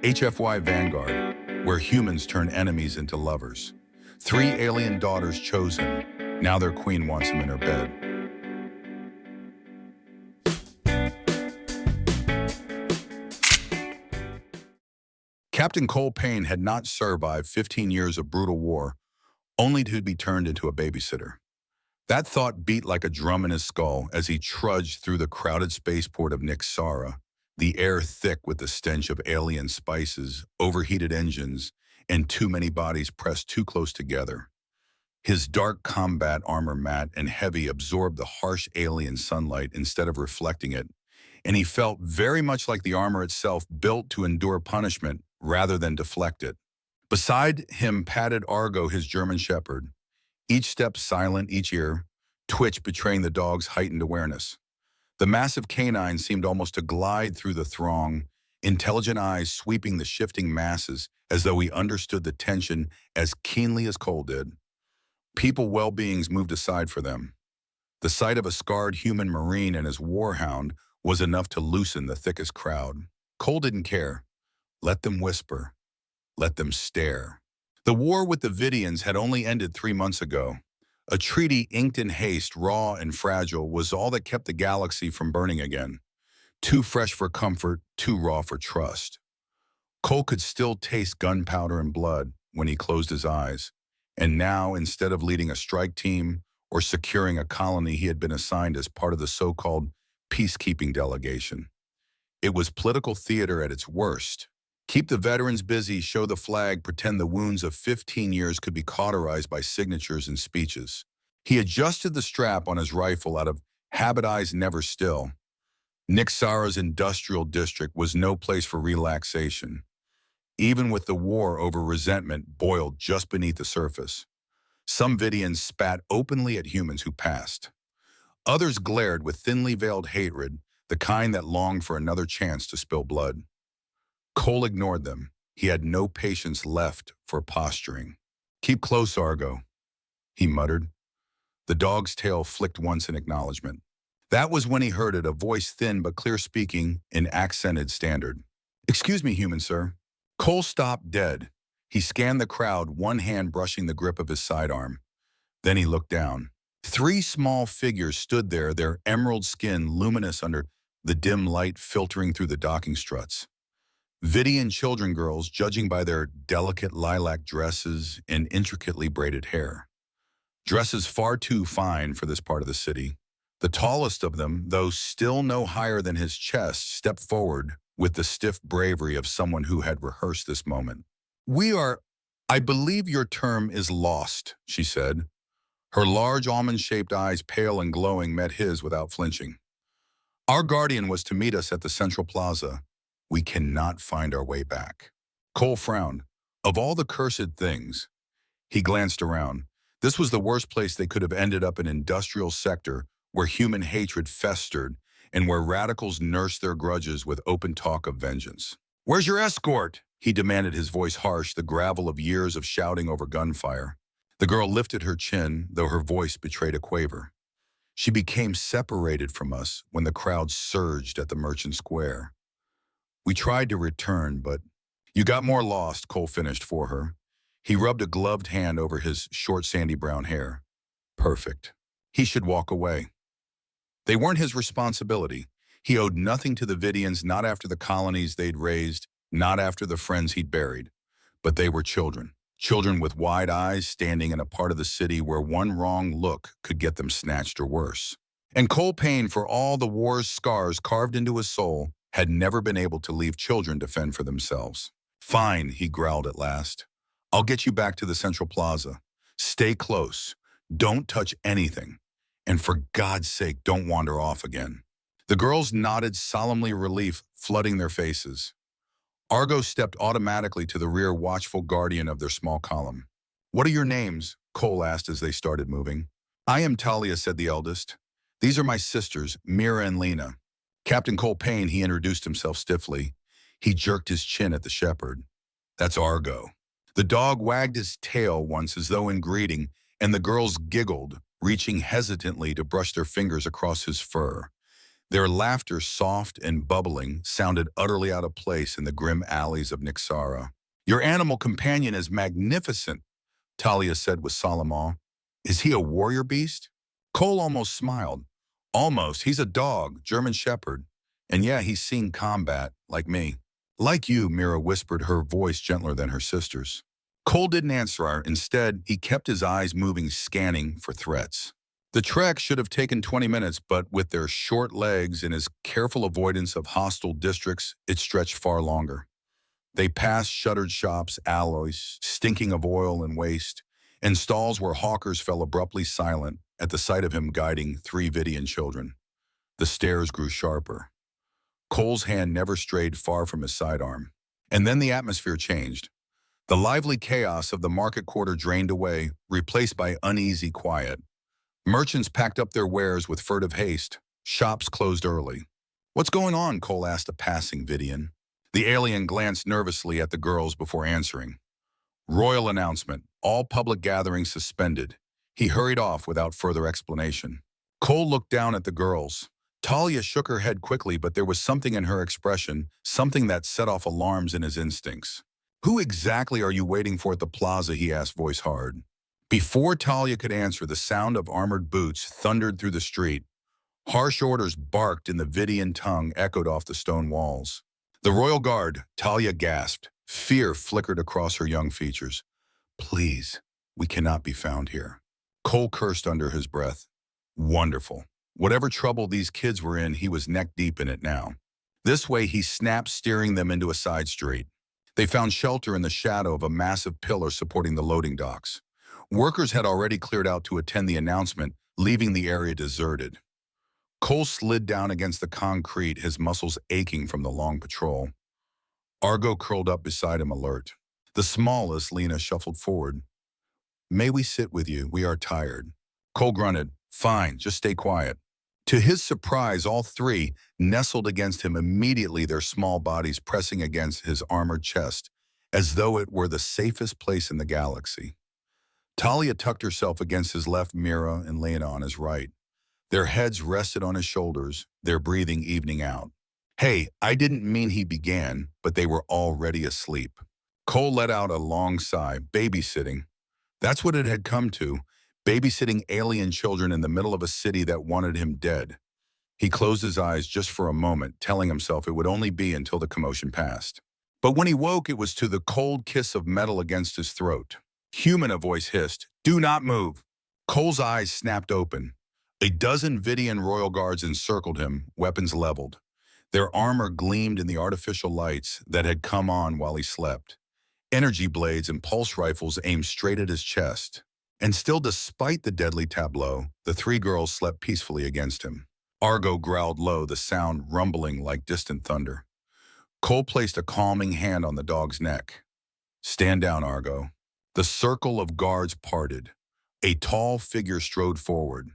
HFY Vanguard, where humans turn enemies into lovers. Three alien daughters chosen. Now their queen wants him in her bed. Captain Cole Payne had not survived 15 years of brutal war, only to be turned into a babysitter. That thought beat like a drum in his skull as he trudged through the crowded spaceport of Nixara, the air thick with the stench of alien spices, overheated engines, and too many bodies pressed too close together. His dark combat armor matte and heavy absorbed the harsh alien sunlight instead of reflecting it, and he felt very much like the armor itself, built to endure punishment rather than deflect it. Beside him padded Argo, his German shepherd, each step silent, each ear twitch betraying the dog's heightened awareness. The massive canine seemed almost to glide through the throng, intelligent eyes sweeping the shifting masses as though he understood the tension as keenly as Cole did. People well-beings moved aside for them. The sight of a scarred human marine and his warhound was enough to loosen the thickest crowd. Cole didn't care. Let them whisper. Let them stare. The war with the Vidians had only ended 3 months ago. A treaty inked in haste, raw and fragile, was all that kept the galaxy from burning again. Too fresh for comfort, too raw for trust. Cole could still taste gunpowder and blood when he closed his eyes. And now, instead of leading a strike team or securing a colony, he had been assigned as part of the so-called peacekeeping delegation. It was political theater at its worst. Keep the veterans busy, show the flag, pretend the wounds of 15 years could be cauterized by signatures and speeches. He adjusted the strap on his rifle out of habit, eyes never still. Nixara's industrial district was no place for relaxation, even with the war over resentment boiled just beneath the surface. Some Vidians spat openly at humans who passed. Others glared with thinly veiled hatred, the kind that longed for another chance to spill blood. Cole ignored them. He had no patience left for posturing. "Keep close, Argo," he muttered. The dog's tail flicked once in acknowledgement. That was when he heard it, a voice thin but clear speaking in accented standard. "Excuse me, human sir." Cole stopped dead. He scanned the crowd, one hand brushing the grip of his sidearm. Then he looked down. 3 small figures stood there, their emerald skin luminous under the dim light filtering through the docking struts. Vidian children girls, judging by their delicate lilac dresses and intricately braided hair. Dresses far too fine for this part of the city. The tallest of them, though still no higher than his chest, stepped forward with the stiff bravery of someone who had rehearsed this moment. "I believe your term is lost," she said. Her large almond-shaped eyes, pale and glowing, met his without flinching. "Our guardian was to meet us at the Central Plaza. We cannot find our way back." Cole frowned. Of all the cursed things, he glanced around. This was the worst place they could have ended up, an industrial sector where human hatred festered and where radicals nursed their grudges with open talk of vengeance. "Where's your escort?" he demanded, his voice harsh, the gravel of years of shouting over gunfire. The girl lifted her chin, though her voice betrayed a quaver. "She became separated from us when the crowd surged at the Merchant Square. We tried to return, but—" "You got more lost," Cole finished for her. He rubbed a gloved hand over his short sandy brown hair. "Perfect." He should walk away. They weren't his responsibility. He owed nothing to the Vidians, not after the colonies they'd raised, not after the friends he'd buried. But they were children. Children with wide eyes, standing in a part of the city where one wrong look could get them snatched or worse. And Cole Payne, for all the war's scars carved into his soul, had never been able to leave children to fend for themselves. "Fine," he growled at last. "I'll get you back to the Central Plaza. Stay close. Don't touch anything. And for God's sake, don't wander off again." The girls nodded, solemnly, relief flooding their faces. Argo stepped automatically to the rear, watchful guardian of their small column. "What are your names?" Cole asked as they started moving. "I am Talia," said the eldest. "These are my sisters, Mira and Lena." Captain Cole Payne, he introduced himself stiffly. He jerked his chin at the shepherd. "That's Argo." The dog wagged his tail once as though in greeting, and the girls giggled, reaching hesitantly to brush their fingers across his fur. Their laughter, soft and bubbling, sounded utterly out of place in the grim alleys of Nixara. "Your animal companion is magnificent," Talia said with solemn awe. "Is he a warrior beast?" Cole almost smiled. "Almost. He's a dog, German Shepherd. And yeah, he's seen combat, like me." "Like you," Mira whispered, her voice gentler than her sister's. Cole didn't answer her. Instead, he kept his eyes moving, scanning for threats. The trek should have taken 20 minutes, but with their short legs and his careful avoidance of hostile districts, it stretched far longer. They passed shuttered shops, alloys, stinking of oil and waste, and stalls where hawkers fell abruptly silent at the sight of him guiding 3 Vidian children. The stares grew sharper. Cole's hand never strayed far from his sidearm. And then the atmosphere changed. The lively chaos of the market quarter drained away, replaced by uneasy quiet. Merchants packed up their wares with furtive haste. Shops closed early. "What's going on?" Cole asked a passing Vidian. The alien glanced nervously at the girls before answering. "Royal announcement. All public gatherings suspended." He hurried off without further explanation. Cole looked down at the girls. Talia shook her head quickly, but there was something in her expression, something that set off alarms in his instincts. "Who exactly are you waiting for at the plaza?" he asked, voice hard. Before Talia could answer, the sound of armored boots thundered through the street. Harsh orders barked in the Vidian tongue echoed off the stone walls. "The Royal Guard," Talia gasped. Fear flickered across her young features. "Please, we cannot be found here." Cole cursed under his breath. Wonderful. Whatever trouble these kids were in, he was neck deep in it now. This way, he snapped, steering them into a side street. They found shelter in the shadow of a massive pillar supporting the loading docks. Workers had already cleared out to attend the announcement, leaving the area deserted. Cole slid down against the concrete, his muscles aching from the long patrol. Argo curled up beside him, alert. The smallest, Lena, shuffled forward. "May we sit with you? We are tired." Cole grunted. "Fine, just stay quiet." To his surprise, all 3 nestled against him immediately, their small bodies pressing against his armored chest, as though it were the safest place in the galaxy. Talia tucked herself against his left, Mira and Lena on his right. Their heads rested on his shoulders, their breathing evening out. "Hey, I didn't mean," he began, but they were already asleep. Cole let out a long sigh. Babysitting. That's what it had come to. Babysitting alien children in the middle of a city that wanted him dead. He closed his eyes just for a moment, telling himself it would only be until the commotion passed. But when he woke, it was to the cold kiss of metal against his throat. "Human," a voice hissed. "Do not move." Cole's eyes snapped open. A dozen Vidian royal guards encircled him, weapons leveled. Their armor gleamed in the artificial lights that had come on while he slept. Energy blades and pulse rifles aimed straight at his chest. And still, despite the deadly tableau, the 3 girls slept peacefully against him. Argo growled low, the sound rumbling like distant thunder. Cole placed a calming hand on the dog's neck. "Stand down, Argo." The circle of guards parted. A tall figure strode forward.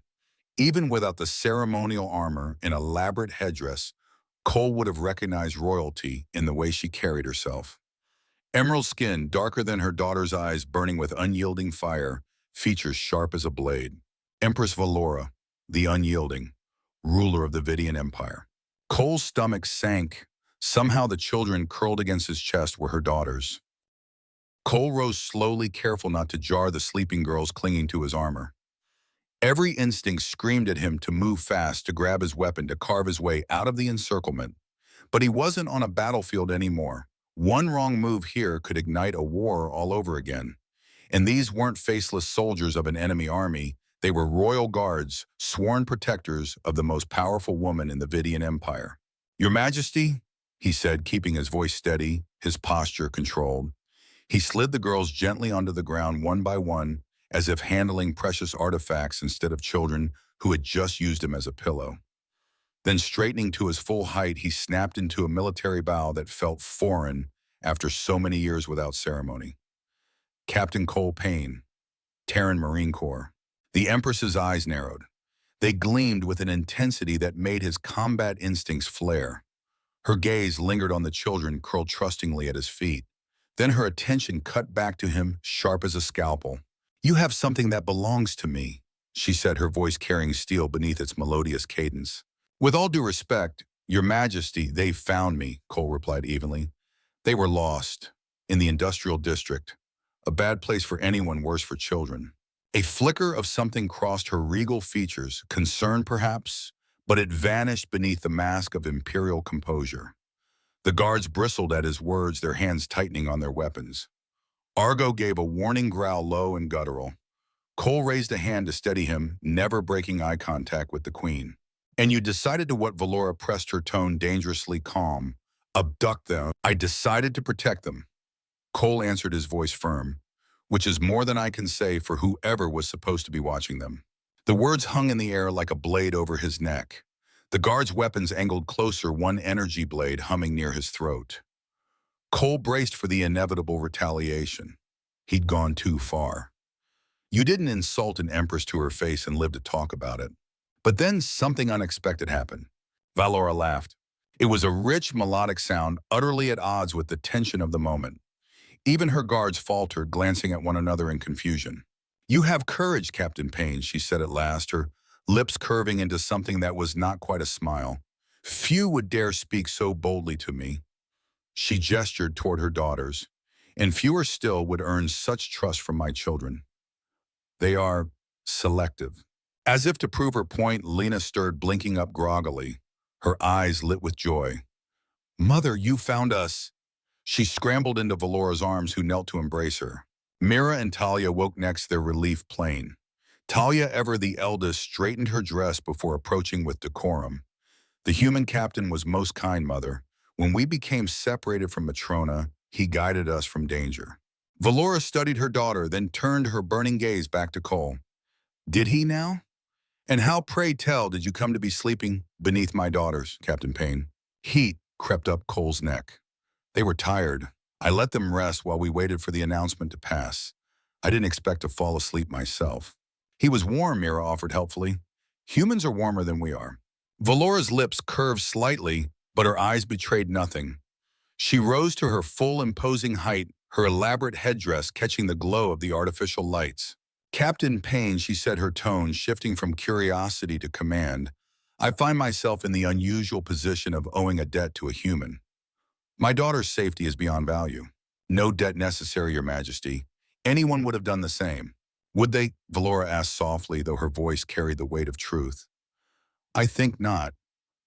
Even without the ceremonial armor and elaborate headdress, Cole would have recognized royalty in the way she carried herself. Emerald skin, darker than her daughter's eyes, burning with unyielding fire, features sharp as a blade. Empress Valora, the unyielding, ruler of the Vidian Empire. Cole's stomach sank. Somehow the children curled against his chest were her daughters. Cole rose slowly, careful not to jar the sleeping girls clinging to his armor. Every instinct screamed at him to move fast, to grab his weapon, to carve his way out of the encirclement. But he wasn't on a battlefield anymore. One wrong move here could ignite a war all over again. And these weren't faceless soldiers of an enemy army. They were royal guards, sworn protectors of the most powerful woman in the Vidian Empire. "Your Majesty," he said, keeping his voice steady, his posture controlled. He slid the girls gently onto the ground one by one, as if handling precious artifacts instead of children who had just used him as a pillow. Then, straightening to his full height, he snapped into a military bow that felt foreign after so many years without ceremony. "Captain Cole Payne, Terran Marine Corps." The Empress's eyes narrowed. They gleamed with an intensity that made his combat instincts flare. Her gaze lingered on the children curled trustingly at his feet. Then her attention cut back to him, sharp as a scalpel. "You have something that belongs to me," she said, her voice carrying steel beneath its melodious cadence. With all due respect, Your Majesty, they found me, Cole replied evenly. They were lost. In the industrial district. A bad place for anyone, worse for children. A flicker of something crossed her regal features, concern perhaps, but it vanished beneath the mask of imperial composure. The guards bristled at his words, their hands tightening on their weapons. Argo gave a warning growl, low and guttural. Cole raised a hand to steady him, never breaking eye contact with the queen. And you decided to what? Valora pressed her tone dangerously calm. Abduct them. I decided to protect them. Cole answered, his voice firm, which is more than I can say for whoever was supposed to be watching them. The words hung in the air like a blade over his neck. The guard's weapons angled closer, one energy blade humming near his throat. Cole braced for the inevitable retaliation. He'd gone too far. You didn't insult an empress to her face and live to talk about it. But then something unexpected happened. Valora laughed. It was a rich, melodic sound, utterly at odds with the tension of the moment. Even her guards faltered, glancing at one another in confusion. You have courage, Captain Payne, she said at last, her lips curving into something that was not quite a smile. Few would dare speak so boldly to me. She gestured toward her daughters, and fewer still would earn such trust from my children. They are selective. As if to prove her point, Lena stirred, blinking up groggily, her eyes lit with joy. Mother, you found us. She scrambled into Valora's arms, who knelt to embrace her. Mira and Talia woke next, their relief plain. Talia, ever the eldest, straightened her dress before approaching with decorum. The human captain was most kind, Mother. When we became separated from Matrona, he guided us from danger. Valora studied her daughter, then turned her burning gaze back to Cole. Did he now? And how, pray tell, did you come to be sleeping beneath my daughters, Captain Payne? Heat crept up Cole's neck. They were tired. I let them rest while we waited for the announcement to pass. I didn't expect to fall asleep myself. He was warm, Mira offered helpfully. Humans are warmer than we are. Valora's lips curved slightly, but her eyes betrayed nothing. She rose to her full, imposing height, her elaborate headdress catching the glow of the artificial lights. Captain Payne, she said, her tone shifting from curiosity to command, I find myself in the unusual position of owing a debt to a human. My daughter's safety is beyond value. No debt necessary, Your Majesty. Anyone would have done the same. Would they? Valora asked softly, though her voice carried the weight of truth. I think not,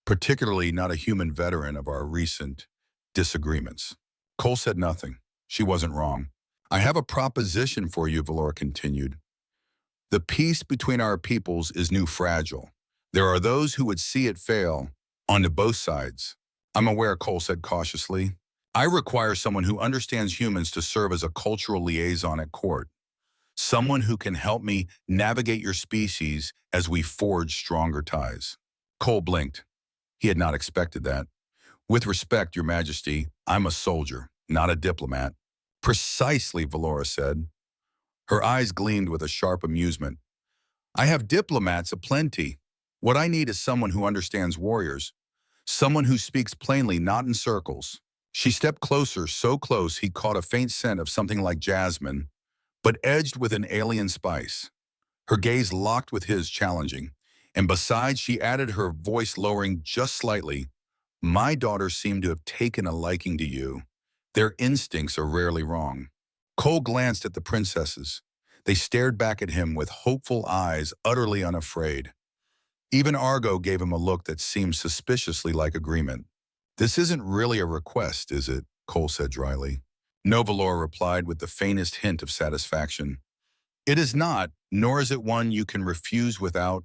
particularly not a human veteran of our recent disagreements. Cole said nothing. She wasn't wrong. I have a proposition for you, Valora continued. The peace between our peoples is new fragile. There are those who would see it fail, on both sides. I'm aware, Cole said cautiously. I require someone who understands humans to serve as a cultural liaison at court. Someone who can help me navigate your species as we forge stronger ties. Cole blinked. He had not expected that. With respect, Your Majesty, I'm a soldier, not a diplomat. Precisely, Valora said. Her eyes gleamed with a sharp amusement. I have diplomats aplenty. What I need is someone who understands warriors. Someone who speaks plainly, not in circles. She stepped closer, so close he caught a faint scent of something like jasmine, but edged with an alien spice. Her gaze locked with his, challenging. And besides, she added, her voice lowering just slightly, my daughters seem to have taken a liking to you. Their instincts are rarely wrong. Cole glanced at the princesses. They stared back at him with hopeful eyes, utterly unafraid. Even Argo gave him a look that seemed suspiciously like agreement. This isn't really a request, is it? Cole said dryly. No, Valora replied with the faintest hint of satisfaction. It is not, nor is it one you can refuse without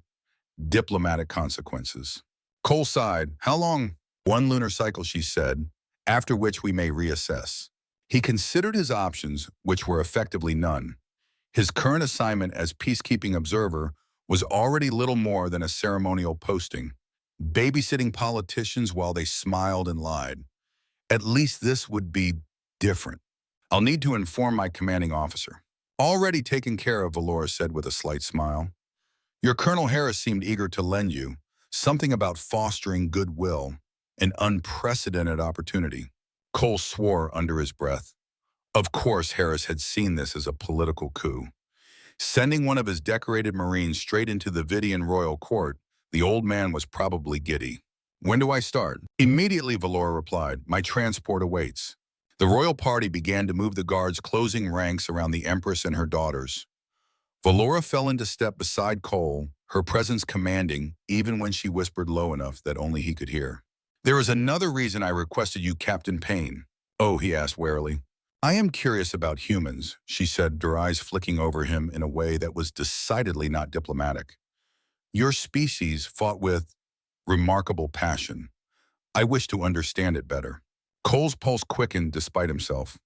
diplomatic consequences. Cole sighed. How long? 1 lunar cycle, she said, after which we may reassess. He considered his options, which were effectively none. His current assignment as peacekeeping observer was already little more than a ceremonial posting, babysitting politicians while they smiled and lied. At least this would be different. I'll need to inform my commanding officer. Already taken care of, Valora said with a slight smile. Your Colonel Harris seemed eager to lend you something about fostering goodwill, an unprecedented opportunity. Cole swore under his breath. Of course, Harris had seen this as a political coup. Sending one of his decorated Marines straight into the Vidian royal court, The old man was probably giddy. When do I start? Immediately, Valora replied. My transport awaits. The royal party began to move the guards, closing ranks around the Empress and her daughters. Valora fell into step beside Cole, her presence commanding, even when she whispered low enough that only he could hear. There is another reason I requested you, Captain Payne. Oh, he asked warily. I am curious about humans, she said, her eyes flicking over him in a way that was decidedly not diplomatic. Your species fought with remarkable passion. I wish to understand it better. Cole's pulse quickened despite himself.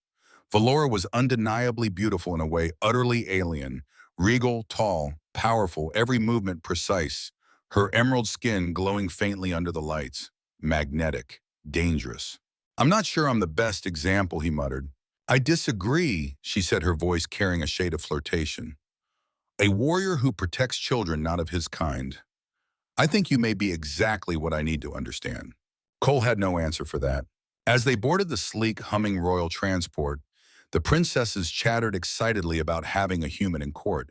Valora was undeniably beautiful in a way utterly alien, regal, tall, powerful, every movement precise, her emerald skin glowing faintly under the lights, magnetic, dangerous. I'm not sure I'm the best example, he muttered. I disagree, she said, her voice carrying a shade of flirtation. A warrior who protects children not of his kind. I think you may be exactly what I need to understand. Cole had no answer for that. As they boarded the sleek, humming royal transport, the princesses chattered excitedly about having a human in court.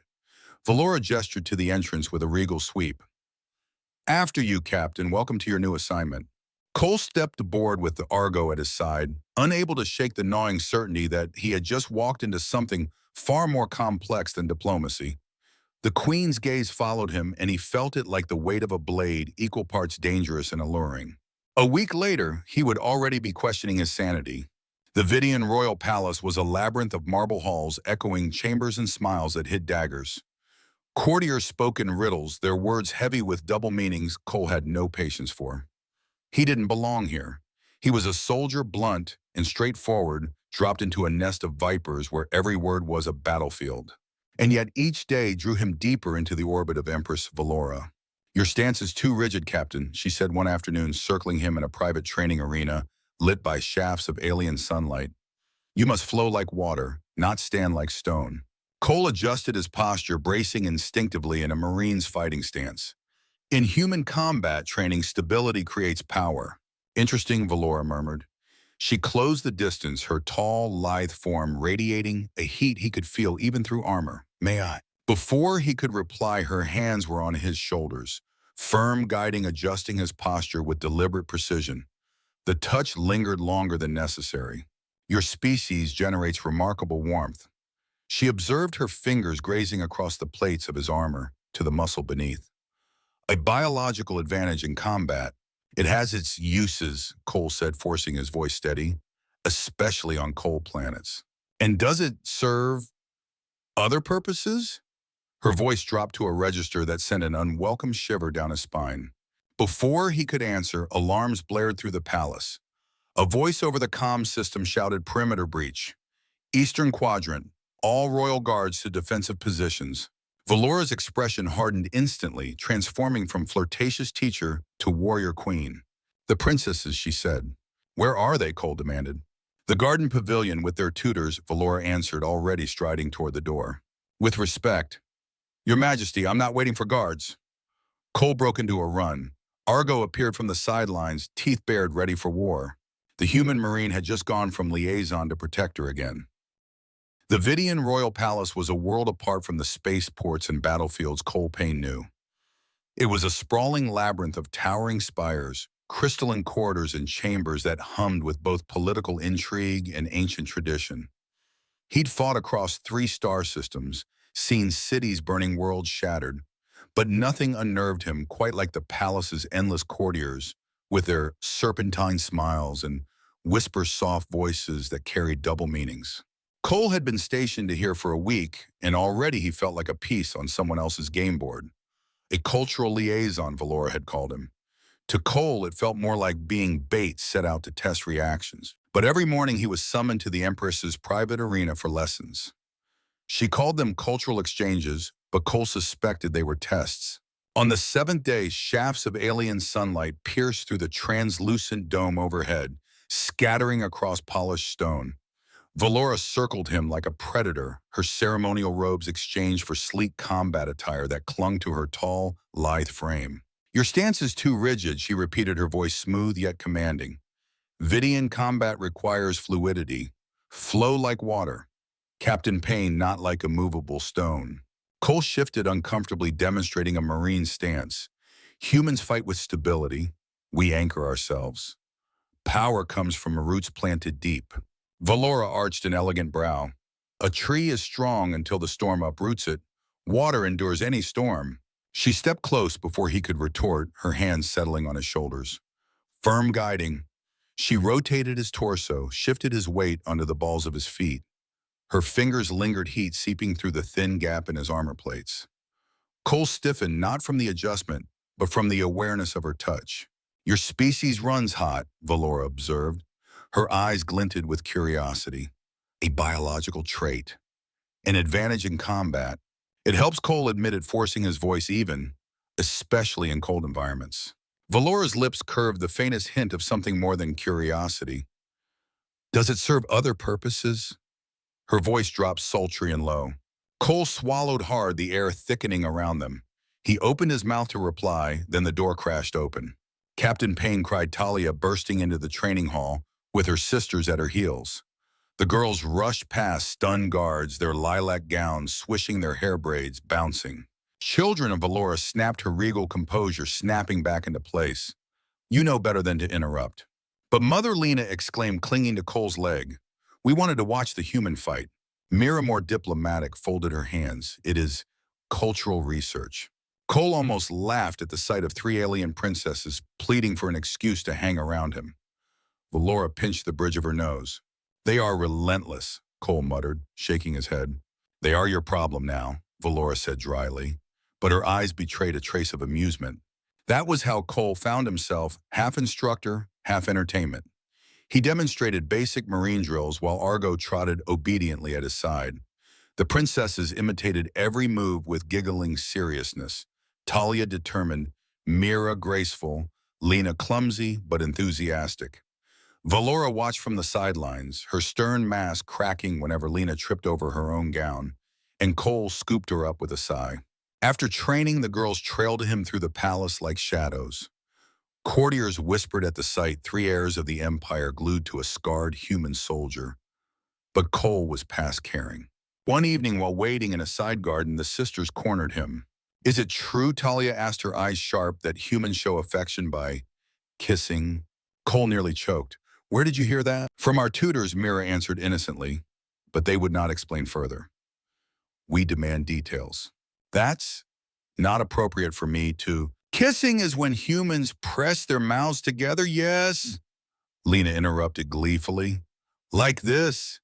Valora gestured to the entrance with a regal sweep. After you, Captain. Welcome to your new assignment. Cole stepped aboard with the Argo at his side, unable to shake the gnawing certainty that he had just walked into something far more complex than diplomacy. The Queen's gaze followed him, and he felt it like the weight of a blade, equal parts dangerous and alluring. A week later, he would already be questioning his sanity. The Vidian royal palace was a labyrinth of marble halls echoing chambers and smiles that hid daggers. Courtiers spoke in riddles, their words heavy with double meanings Cole had no patience for. He didn't belong here. He was a soldier, blunt and straightforward, dropped into a nest of vipers where every word was a battlefield. And yet each day drew him deeper into the orbit of Empress Valora. Your stance is too rigid, Captain, she said one afternoon, circling him in a private training arena lit by shafts of alien sunlight. You must flow like water, not stand like stone. Cole adjusted his posture, bracing instinctively in a Marine's fighting stance. In human combat training, stability creates power. Interesting, Valora murmured. She closed the distance, her tall, lithe form radiating a heat he could feel even through armor. May I? Before he could reply, her hands were on his shoulders, firm, guiding, adjusting his posture with deliberate precision. The touch lingered longer than necessary. Your species generates remarkable warmth. She observed her fingers grazing across the plates of his armor to the muscle beneath. A biological advantage in combat. It has its uses, Cole said, forcing his voice steady, especially on cold planets. And does it serve other purposes? Her voice dropped to a register that sent an unwelcome shiver down his spine. Before he could answer, alarms blared through the palace. A voice over the comm system shouted perimeter breach. Eastern quadrant, all royal guards to defensive positions. Valora's expression hardened instantly, transforming from flirtatious teacher to warrior queen. The princesses, she said. Where are they? Cole demanded. The garden pavilion with their tutors, Valora answered, already striding toward the door. With respect. Your Majesty, I'm not waiting for guards. Cole broke into a run. Argo appeared from the sidelines, teeth bared, ready for war. The human marine had just gone from liaison to protector again. The Vidian royal palace was a world apart from the spaceports and battlefields Cole Payne knew. It was a sprawling labyrinth of towering spires, crystalline corridors and chambers that hummed with both political intrigue and ancient tradition. He'd fought across 3 star systems, seen cities burning, worlds shattered, but nothing unnerved him quite like the palace's endless courtiers, with their serpentine smiles and whisper-soft voices that carried double meanings. Cole had been stationed here for a week, and already he felt like a piece on someone else's game board. A cultural liaison, Valora had called him. To Cole, it felt more like being bait set out to test reactions. But every morning he was summoned to the Empress's private arena for lessons. She called them cultural exchanges, but Cole suspected they were tests. On the 7th day, shafts of alien sunlight pierced through the translucent dome overhead, scattering across polished stone. Valora circled him like a predator, her ceremonial robes exchanged for sleek combat attire that clung to her tall, lithe frame. Your stance is too rigid, she repeated, her voice smooth yet commanding. Vidian combat requires fluidity. Flow like water. Captain Payne, not like a movable stone. Cole shifted uncomfortably, demonstrating a marine stance. Humans fight with stability. We anchor ourselves. Power comes from roots planted deep. Valora arched an elegant brow. A tree is strong until the storm uproots it. Water endures any storm. She stepped close before he could retort, her hands settling on his shoulders. Firm guiding, she rotated his torso, shifted his weight onto the balls of his feet. Her fingers lingered heat seeping through the thin gap in his armor plates. Cole stiffened not from the adjustment, but from the awareness of her touch. Your species runs hot, Valora observed. Her eyes glinted with curiosity. A biological trait. An advantage in combat. It helps Cole admit it, forcing his voice even, especially in cold environments. Valora's lips curved, the faintest hint of something more than curiosity. Does it serve other purposes? Her voice dropped sultry and low. Cole swallowed hard, the air thickening around them. He opened his mouth to reply, then the door crashed open. Captain Payne, cried Talia, bursting into the training hall with her sisters at her heels. The girls rushed past stunned guards, their lilac gowns swishing, their hair braids bouncing. Children of Valora snapped, her regal composure snapping back into place. You know better than to interrupt. But Mother Lena exclaimed, clinging to Cole's leg. We wanted to watch the human fight. Mira, more diplomatic, folded her hands. It is cultural research. Cole almost laughed at the sight of 3 alien princesses pleading for an excuse to hang around him. Valora pinched the bridge of her nose. They are relentless, Cole muttered, shaking his head. They are your problem now, Valora said dryly, but her eyes betrayed a trace of amusement. That was how Cole found himself, half instructor, half entertainment. He demonstrated basic marine drills while Argo trotted obediently at his side. The princesses imitated every move with giggling seriousness. Talia determined, Mira graceful, Lena clumsy but enthusiastic. Valora watched from the sidelines, her stern mask cracking whenever Lena tripped over her own gown, and Cole scooped her up with a sigh. After training, the girls trailed him through the palace like shadows. Courtiers whispered at the sight, 3 heirs of the empire glued to a scarred human soldier. But Cole was past caring. One evening, while waiting in a side garden, the sisters cornered him. Is it true, Talia asked, her eyes sharp, that humans show affection by kissing? Cole nearly choked. Where did you hear that? From our tutors, Mira answered innocently, but they would not explain further. We demand details. That's not appropriate for me to. Kissing is when humans press their mouths together, yes? Lena interrupted gleefully. Like this.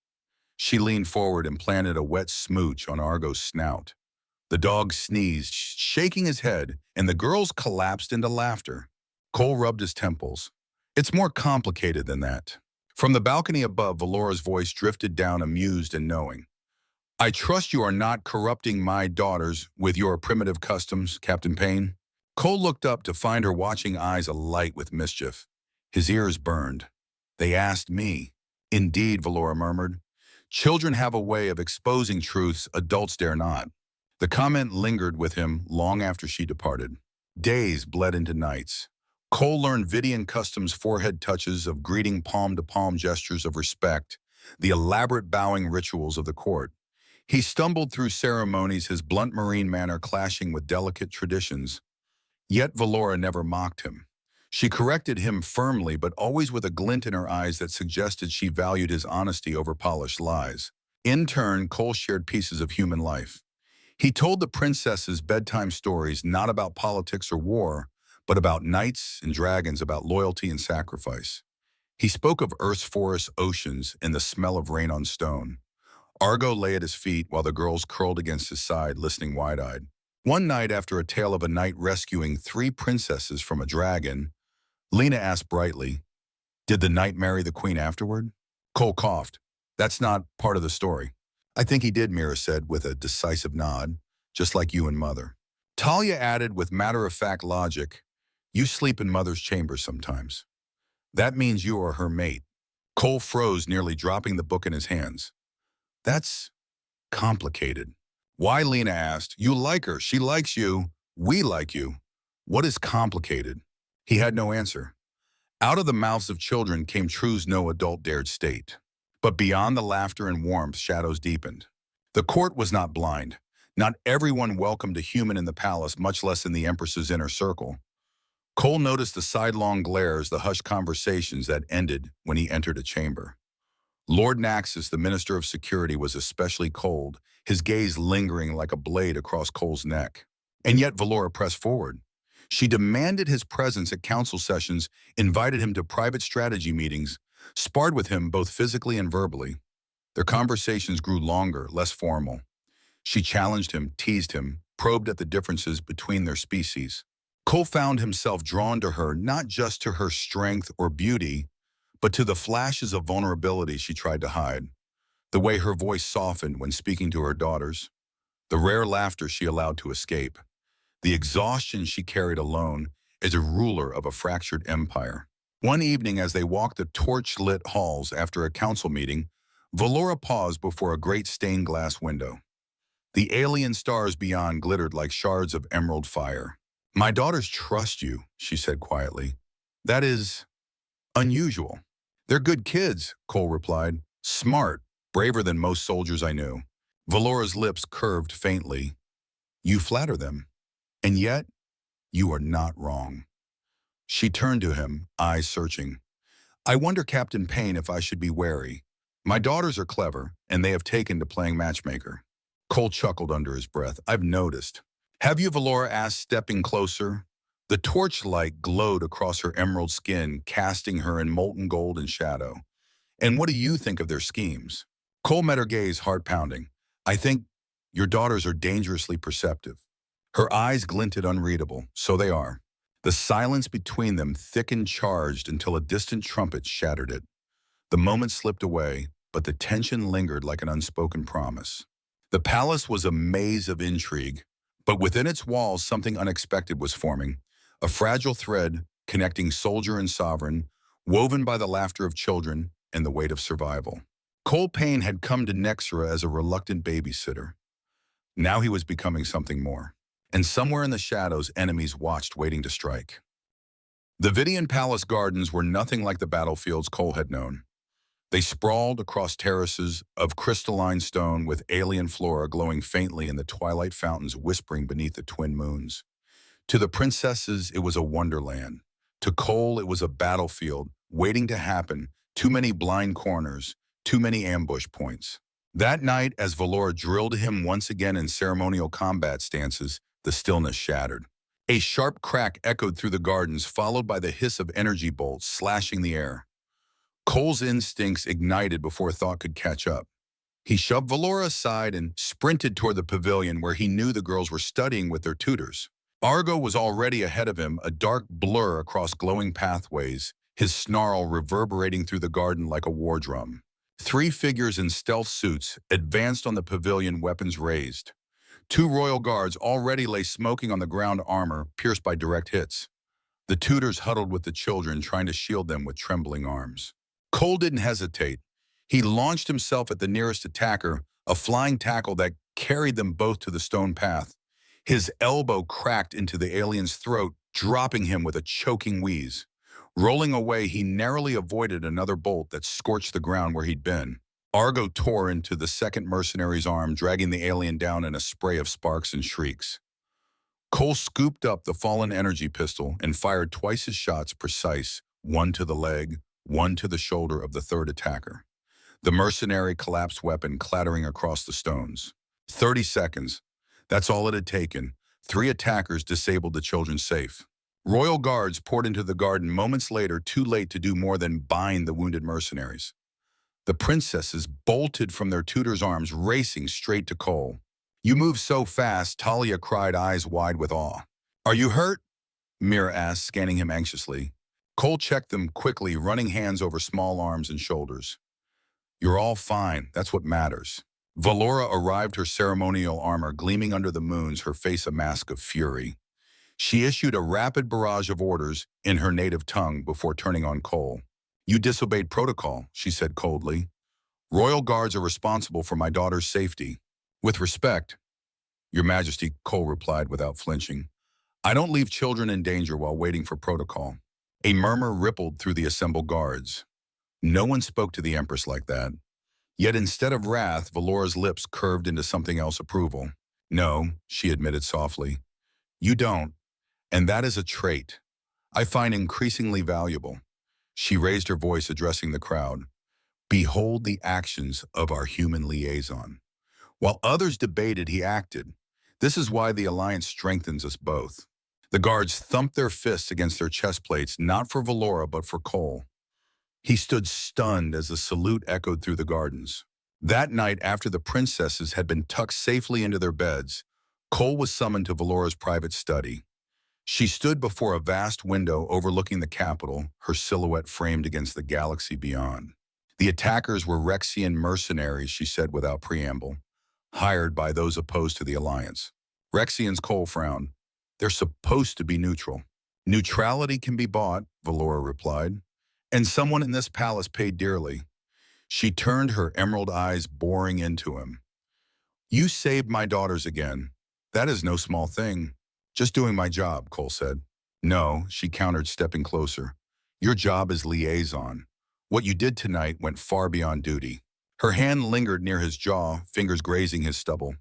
She leaned forward and planted a wet smooch on Argo's snout. The dog sneezed, shaking his head, and the girls collapsed into laughter. Cole rubbed his temples. It's more complicated than that. From the balcony above, Valora's voice drifted down, amused and knowing. I trust you are not corrupting my daughters with your primitive customs, Captain Payne. Cole looked up to find her watching eyes alight with mischief. His ears burned. They asked me. Indeed, Valora murmured. Children have a way of exposing truths adults dare not. The comment lingered with him long after she departed. Days bled into nights. Cole learned Vidian customs, forehead touches of greeting, palm-to-palm gestures of respect, the elaborate bowing rituals of the court. He stumbled through ceremonies, his blunt marine manner clashing with delicate traditions. Yet Valora never mocked him. She corrected him firmly, but always with a glint in her eyes that suggested she valued his honesty over polished lies. In turn, Cole shared pieces of human life. He told the princesses bedtime stories not about politics or war, but about knights and dragons, about loyalty and sacrifice. He spoke of Earth's forests, oceans, and the smell of rain on stone. Argo lay at his feet while the girls curled against his side, listening wide-eyed. One night, after a tale of a knight rescuing 3 princesses from a dragon, Lena asked brightly, did the knight marry the queen afterward? Cole coughed. That's not part of the story. I think he did, Mira said with a decisive nod, just like you and Mother. Talia added with matter-of-fact logic, you sleep in Mother's chambers sometimes. That means you are her mate. Cole froze, nearly dropping the book in his hands. That's complicated. Why, Lena asked. You like her, she likes you, we like you. What is complicated? He had no answer. Out of the mouths of children came truths no adult dared state. But beyond the laughter and warmth, shadows deepened. The court was not blind. Not everyone welcomed a human in the palace, much less in the Empress's inner circle. Cole noticed the sidelong glares, the hushed conversations that ended when he entered a chamber. Lord Naxos, the Minister of Security, was especially cold, his gaze lingering like a blade across Cole's neck. And yet Valora pressed forward. She demanded his presence at council sessions, invited him to private strategy meetings, sparred with him both physically and verbally. Their conversations grew longer, less formal. She challenged him, teased him, probed at the differences between their species. Cole found himself drawn to her not just to her strength or beauty, but to the flashes of vulnerability she tried to hide. The way her voice softened when speaking to her daughters, the rare laughter she allowed to escape, the exhaustion she carried alone as a ruler of a fractured empire. One evening as they walked the torch-lit halls after a council meeting, Valora paused before a great stained glass window. The alien stars beyond glittered like shards of emerald fire. "My daughters trust you," she said quietly. "That is unusual." "They're good kids," Cole replied. "Smart, braver than most soldiers I knew." Valora's lips curved faintly. "You flatter them. And yet, you are not wrong." She turned to him, eyes searching. "I wonder, Captain Payne, if I should be wary. My daughters are clever, and they have taken to playing matchmaker." Cole chuckled under his breath. "I've noticed." "Have you?" Valora asked, stepping closer. The torchlight glowed across her emerald skin, casting her in molten gold and shadow. "And what do you think of their schemes?" Cole met her gaze, heart pounding. "I think your daughters are dangerously perceptive." Her eyes glinted unreadable. "So they are." The silence between them thick and charged until a distant trumpet shattered it. The moment slipped away, but the tension lingered like an unspoken promise. The palace was a maze of intrigue, but within its walls something unexpected was forming, a fragile thread connecting soldier and sovereign, woven by the laughter of children and the weight of survival. Cole Payne had come to Nexera as a reluctant babysitter. Now he was becoming something more. And somewhere in the shadows, enemies watched, waiting to strike. The Vidian Palace gardens were nothing like the battlefields Cole had known. They sprawled across terraces of crystalline stone with alien flora glowing faintly in the twilight fountains whispering beneath the twin moons. To the princesses, it was a wonderland. To Cole, it was a battlefield waiting to happen, too many blind corners, too many ambush points. That night, as Valora drilled him once again in ceremonial combat stances, the stillness shattered. A sharp crack echoed through the gardens, followed by the hiss of energy bolts slashing the air. Cole's instincts ignited before thought could catch up. He shoved Valora aside and sprinted toward the pavilion where he knew the girls were studying with their tutors. Argo was already ahead of him, a dark blur across glowing pathways, his snarl reverberating through the garden like a war drum. Three figures in stealth suits advanced on the pavilion, weapons raised. Two royal guards already lay smoking on the ground, armor pierced by direct hits. The tutors huddled with the children, trying to shield them with trembling arms. Cole didn't hesitate. He launched himself at the nearest attacker, a flying tackle that carried them both to the stone path. His elbow cracked into the alien's throat, dropping him with a choking wheeze. Rolling away, he narrowly avoided another bolt that scorched the ground where he'd been. Argo tore into the second mercenary's arm, dragging the alien down in a spray of sparks and shrieks. Cole scooped up the fallen energy pistol and fired twice his shots, precise, one to the leg, one to the shoulder of the third attacker. The mercenary collapsed, weapon clattering across the stones. 30 seconds. That's all it had taken. 3 attackers disabled the children safe. Royal guards poured into the garden moments later, too late to do more than bind the wounded mercenaries. The princesses bolted from their tutors' arms, racing straight to Cole. "You move so fast," Talia cried, eyes wide with awe. "Are you hurt?" Mira asked, scanning him anxiously. Cole checked them quickly, running hands over small arms and shoulders. "You're all fine. That's what matters." Valora arrived, her ceremonial armor gleaming under the moons, her face a mask of fury. She issued a rapid barrage of orders in her native tongue before turning on Cole. "You disobeyed protocol," she said coldly. "Royal guards are responsible for my daughter's safety." "With respect, Your Majesty," Cole replied without flinching. "I don't leave children in danger while waiting for protocol." A murmur rippled through the assembled guards. No one spoke to the Empress like that. Yet instead of wrath, Valora's lips curved into something else, approval. "No," she admitted softly. "You don't, and that is a trait. I find increasingly valuable. She raised her voice, addressing the crowd. Behold the actions of our human liaison. While others debated, he acted. This is why the alliance strengthens us both. The guards thumped their fists against their chest plates, not for Valora, but for Cole. He stood stunned as the salute echoed through the gardens. That night, after the princesses had been tucked safely into their beds, Cole was summoned to Valora's private study. She stood before a vast window overlooking the capital, her silhouette framed against the galaxy beyond. The attackers were Rexian mercenaries, she said without preamble, hired by those opposed to the alliance. Rexians, Cole frowned. They're supposed to be neutral. Neutrality can be bought, Valora replied, and someone in this palace paid dearly. She turned, her emerald eyes boring into him. You saved my daughters again. That is no small thing. Just doing my job, Cole said. No, she countered, stepping closer. Your job is liaison. What you did tonight went far beyond duty. Her hand lingered near his jaw, fingers grazing his stubble.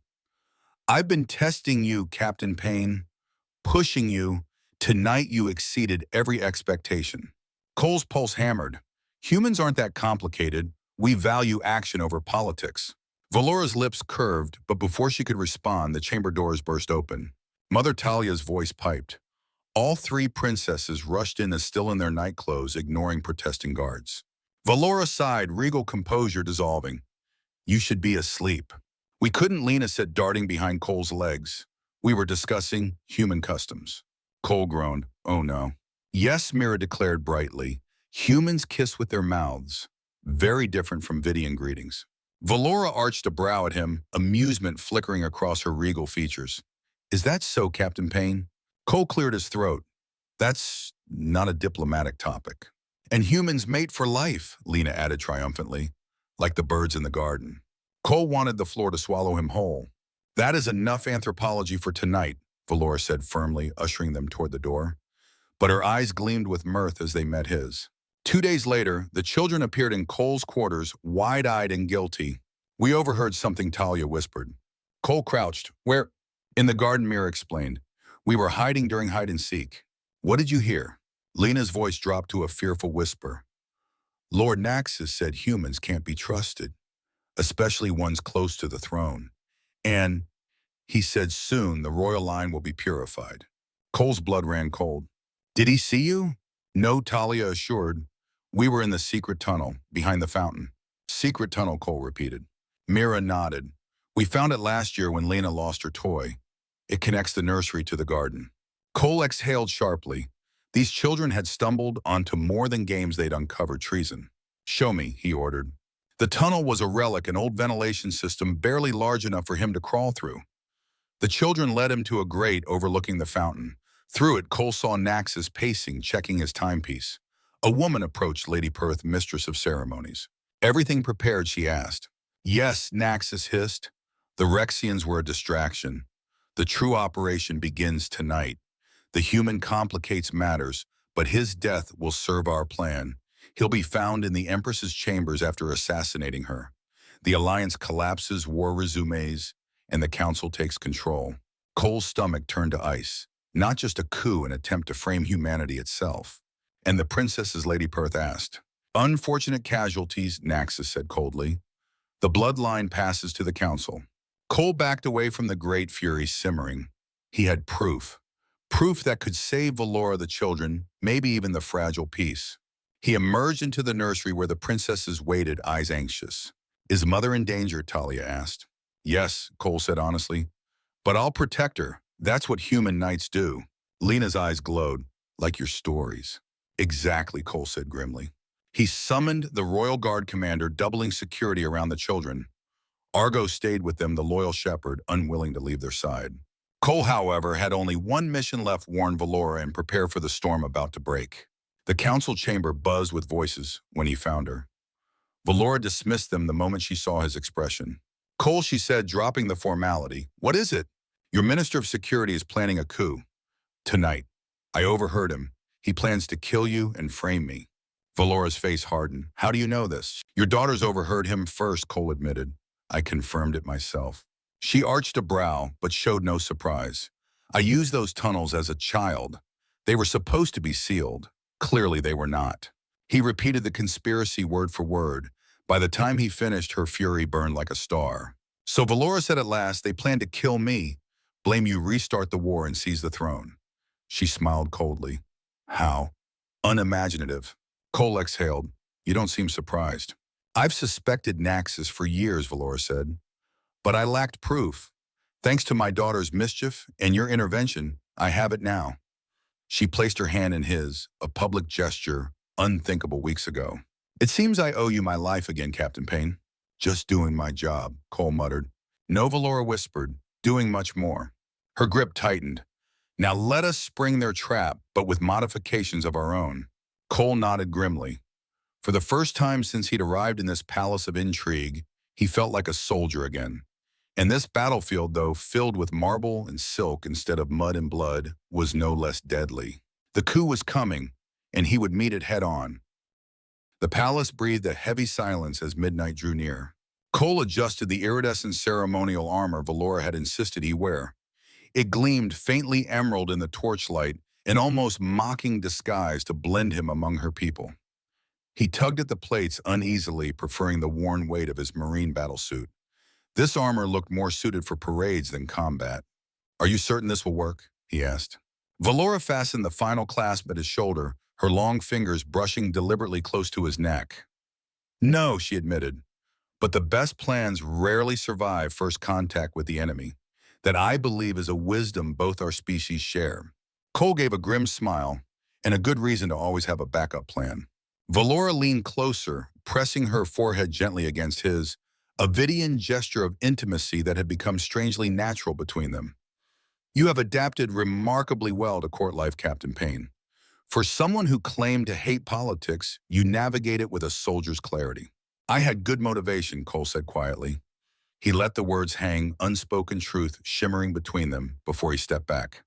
I've been testing you, Captain Payne, pushing you. Tonight you exceeded every expectation. Cole's pulse hammered. Humans aren't that complicated. We value action over politics. Valora's lips curved, but before she could respond, the chamber doors burst open. Mother Talia's voice piped. All three princesses rushed in as still in their nightclothes, ignoring protesting guards. Valora sighed, regal composure dissolving. You should be asleep. We couldn't, Lena said, darting behind Cole's legs. We were discussing human customs. Cole groaned. Oh no. Yes, Mira declared brightly. Humans kiss with their mouths. Very different from Vidian greetings. Valora arched a brow at him, amusement flickering across her regal features. Is that so, Captain Payne? Cole cleared his throat. That's not a diplomatic topic. And humans mate for life, Lena added triumphantly, like the birds in the garden. Cole wanted the floor to swallow him whole. That is enough anthropology for tonight, Valora said firmly, ushering them toward the door. But her eyes gleamed with mirth as they met his. 2 days later, the children appeared in Cole's quarters, wide-eyed and guilty. We overheard something, Talia whispered. Cole crouched. Where? In the garden, Mira explained. We were hiding during hide-and-seek. What did you hear? Lena's voice dropped to a fearful whisper. Lord Naxos said humans can't be trusted, especially ones close to the throne. And he said soon the royal line will be purified. Cole's blood ran cold. Did he see you? No, Talia assured. We were in the secret tunnel, behind the fountain. Secret tunnel, Cole repeated. Mira nodded. We found it last year when Lena lost her toy. It connects the nursery to the garden. Cole exhaled sharply. These children had stumbled onto more than games they'd uncovered treason. Show me, he ordered. The tunnel was a relic, an old ventilation system barely large enough for him to crawl through. The children led him to a grate overlooking the fountain. Through it, Cole saw Naxos pacing, checking his timepiece. A woman approached Lady Perth, mistress of ceremonies. Everything prepared, she asked. Yes, Naxos hissed. The Rexians were a distraction. The true operation begins tonight. The human complicates matters, but his death will serve our plan. He'll be found in the Empress's chambers after assassinating her. The Alliance collapses, war resumes, and the Council takes control. Cole's stomach turned to ice. Not just a coup, an attempt to frame humanity itself. And the princesses, Lady Perth asked. Unfortunate casualties, Naxos said coldly. The bloodline passes to the Council. Cole backed away from the great fury simmering. He had proof. Proof that could save Valora, the children, maybe even the fragile peace. He emerged into the nursery where the princesses waited, eyes anxious. Is Mother in danger? Talia asked. Yes, Cole said honestly. But I'll protect her. That's what human knights do. Lena's eyes glowed. Like your stories. Exactly, Cole said grimly. He summoned the Royal Guard commander, doubling security around the children. Argo stayed with them, the loyal shepherd, unwilling to leave their side. Cole, however, had only one mission left: warn Valora and prepare for the storm about to break. The council chamber buzzed with voices when he found her. Valora dismissed them the moment she saw his expression. Cole, she said, dropping the formality. What is it? Your Minister of Security is planning a coup. Tonight. I overheard him. He plans to kill you and frame me. Valora's face hardened. How do you know this? Your daughters overheard him first, Cole admitted. I confirmed it myself. She arched a brow, but showed no surprise. I used those tunnels as a child. They were supposed to be sealed. Clearly they were not. He repeated the conspiracy word for word. By the time he finished, her fury burned like a star. So Valora said at last, they plan to kill me, blame you, restart the war, and seize the throne. She smiled coldly. How? Unimaginative. Cole exhaled. You don't seem surprised. I've suspected Naxos for years, Valora said, but I lacked proof. Thanks to my daughter's mischief and your intervention, I have it now. She placed her hand in his, a public gesture unthinkable weeks ago. It seems I owe you my life again, Captain Payne. Just doing my job, Cole muttered. No, Valora whispered, doing much more. Her grip tightened. Now let us spring their trap, but with modifications of our own. Cole nodded grimly. For the first time since he'd arrived in this palace of intrigue, he felt like a soldier again. And this battlefield, though filled with marble and silk instead of mud and blood, was no less deadly. The coup was coming, and he would meet it head-on. The palace breathed a heavy silence as midnight drew near. Cole adjusted the iridescent ceremonial armor Valora had insisted he wear. It gleamed faintly emerald in the torchlight, an almost mocking disguise to blend him among her people. He tugged at the plates uneasily, preferring the worn weight of his marine battlesuit. This armor looked more suited for parades than combat. Are you certain this will work? He asked. Valora fastened the final clasp at his shoulder, her long fingers brushing deliberately close to his neck. No, she admitted, but the best plans rarely survive first contact with the enemy. That I believe is a wisdom both our species share. Cole gave a grim smile, and a good reason to always have a backup plan. Valora leaned closer, pressing her forehead gently against his, a Vidian gesture of intimacy that had become strangely natural between them. You have adapted remarkably well to court life, Captain Payne. For someone who claimed to hate politics, you navigate it with a soldier's clarity. I had good motivation, Cole said quietly. He let the words hang, unspoken truth shimmering between them before he stepped back.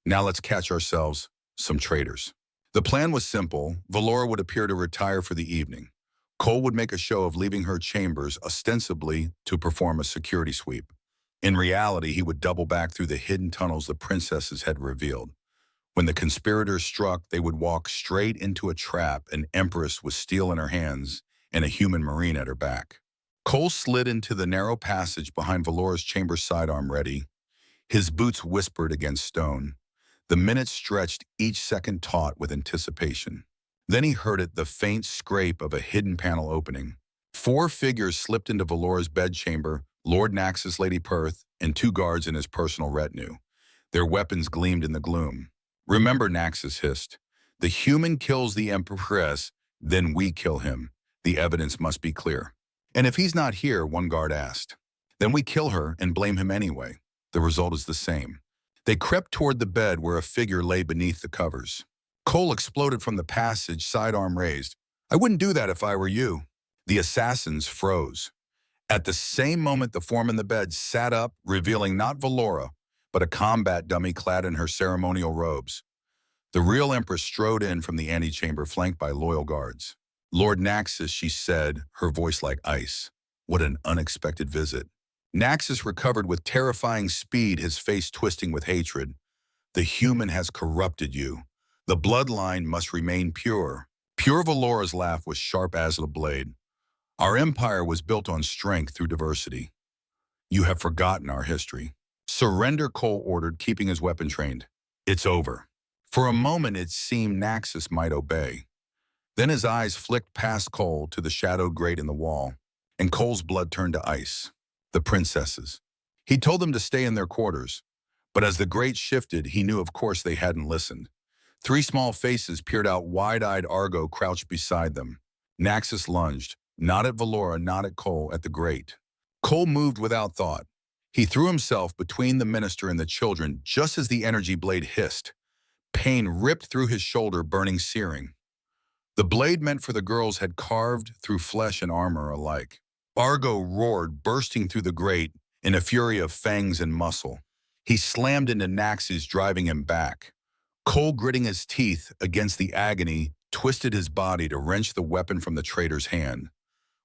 Now let's catch ourselves some traitors. The plan was simple. Valora would appear to retire for the evening. Cole would make a show of leaving her chambers ostensibly to perform a security sweep. In reality, he would double back through the hidden tunnels the princesses had revealed. When the conspirators struck, they would walk straight into a trap, an empress with steel in her hands and a human marine at her back. Cole slid into the narrow passage behind Valora's chamber sidearm ready. His boots whispered against stone. The minutes stretched, each second taut with anticipation. Then he heard it, the faint scrape of a hidden panel opening. 4 figures slipped into Valora's bedchamber, Lord Naxos, Lady Perth, and 2 guards in his personal retinue. Their weapons gleamed in the gloom. Remember, Naxos hissed. The human kills the Empress, then we kill him. The evidence must be clear. And if he's not here, one guard asked. Then we kill her and blame him anyway. The result is the same. They crept toward the bed where a figure lay beneath the covers. Cole exploded from the passage, sidearm raised. I wouldn't do that if I were you. The assassins froze. At the same moment, the form in the bed sat up, revealing not Valora, but a combat dummy clad in her ceremonial robes. The real Empress strode in from the antechamber, flanked by loyal guards. Lord Naxos, she said, her voice like ice. What an unexpected visit. Naxos recovered with terrifying speed, his face twisting with hatred. The human has corrupted you. The bloodline must remain pure. Pure Valora's laugh was sharp as a blade. Our empire was built on strength through diversity. You have forgotten our history. Surrender, Cole ordered, keeping his weapon trained. It's over. For a moment, it seemed Naxos might obey. Then his eyes flicked past Cole to the shadowed grate in the wall, and Cole's blood turned to ice. The princesses. He told them to stay in their quarters, but as the grate shifted, he knew of course they hadn't listened. 3 small faces peered out, wide-eyed. Argo crouched beside them. Naxos lunged, not at Valora, not at Cole, at the grate. Cole moved without thought. He threw himself between the minister and the children just as the energy blade hissed. Pain ripped through his shoulder, burning searing. The blade meant for the girls had carved through flesh and armor alike. Argo roared, bursting through the grate in a fury of fangs and muscle. He slammed into Naxos, driving him back. Cole, gritting his teeth against the agony, twisted his body to wrench the weapon from the traitor's hand.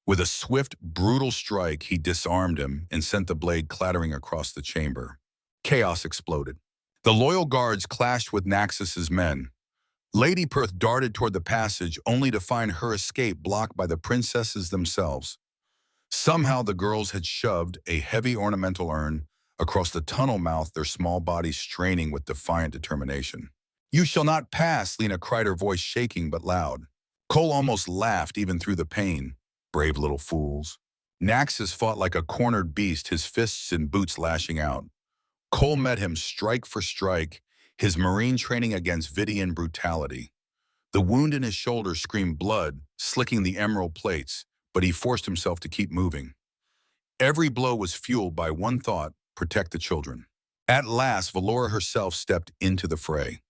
With a swift, brutal strike, he disarmed him and sent the blade clattering across the chamber. Chaos exploded. The loyal guards clashed with Naxus's men. Lady Perth darted toward the passage only to find her escape blocked by the princesses themselves. Somehow the girls had shoved a heavy ornamental urn across the tunnel mouth, their small bodies straining with defiant determination. "You shall not pass," Lena cried, her voice shaking but loud. Cole almost laughed even through the pain. Brave little fools. Naxus fought like a cornered beast, his fists and boots lashing out. Cole met him strike for strike, his marine training against Vidian brutality. The wound in his shoulder screamed blood, slicking the emerald plates, but he forced himself to keep moving. Every blow was fueled by one thought: protect the children. At last, Valora herself stepped into the fray.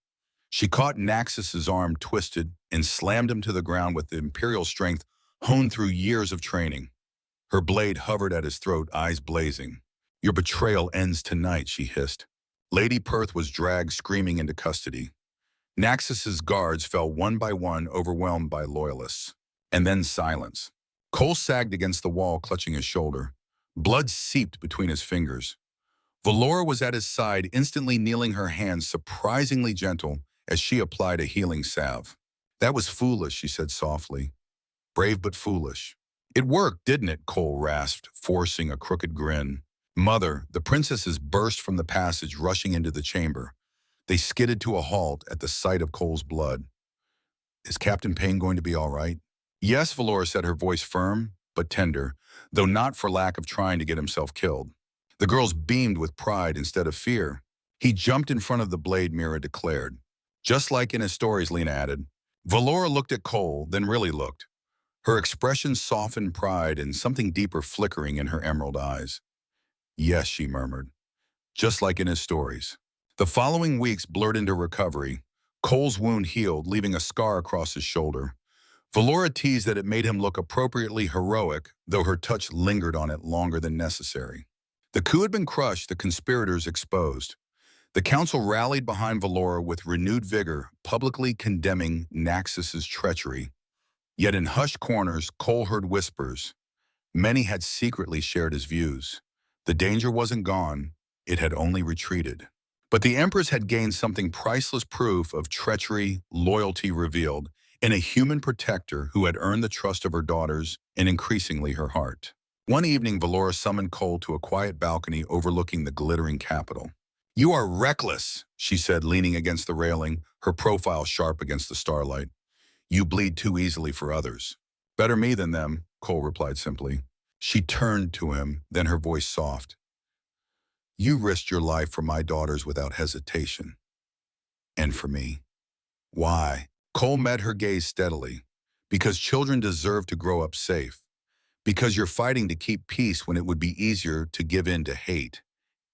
She caught Naxus's arm twisted and slammed him to the ground with the imperial strength honed through years of training. Her blade hovered at his throat, eyes blazing. "Your betrayal ends tonight," she hissed. Lady Perth was dragged screaming into custody. Naxus's guards fell one by one, overwhelmed by loyalists. And then silence. Cole sagged against the wall, clutching his shoulder. Blood seeped between his fingers. Valora was at his side, instantly kneeling, her hands surprisingly gentle as she applied a healing salve. "That was foolish," she said softly. "Brave but foolish." "It worked, didn't it?" Cole rasped, forcing a crooked grin. "Mother," the princesses burst from the passage, rushing into the chamber. They skidded to a halt at the sight of Cole's blood. "Is Captain Payne going to be all right?" "Yes," Valora said, her voice firm but tender, though not for lack of trying to get himself killed. The girls beamed with pride instead of fear. "He jumped in front of the blade," Mira declared. "Just like in his stories," Lena added. Valora looked at Cole, then really looked. Her expression softened pride and something deeper flickering in her emerald eyes. "Yes," she murmured. "Just like in his stories." The following weeks blurred into recovery. Cole's wound healed, leaving a scar across his shoulder. Valora teased that it made him look appropriately heroic, though her touch lingered on it longer than necessary. The coup had been crushed, the conspirators exposed. The council rallied behind Valora with renewed vigor, publicly condemning Naxus's treachery. Yet in hushed corners, Cole heard whispers. Many had secretly shared his views. The danger wasn't gone, it had only retreated. But the Empress had gained something priceless: proof of treachery, loyalty revealed, in a human protector who had earned the trust of her daughters and increasingly her heart. One evening, Valora summoned Cole to a quiet balcony overlooking the glittering capital. "You are reckless," she said, leaning against the railing, her profile sharp against the starlight. "You bleed too easily for others." "Better me than them," Cole replied simply. She turned to him, then her voice soft. "You risked your life for my daughters without hesitation. And for me." "Why?" Cole met her gaze steadily. "Because children deserve to grow up safe. Because you're fighting to keep peace when it would be easier to give in to hate.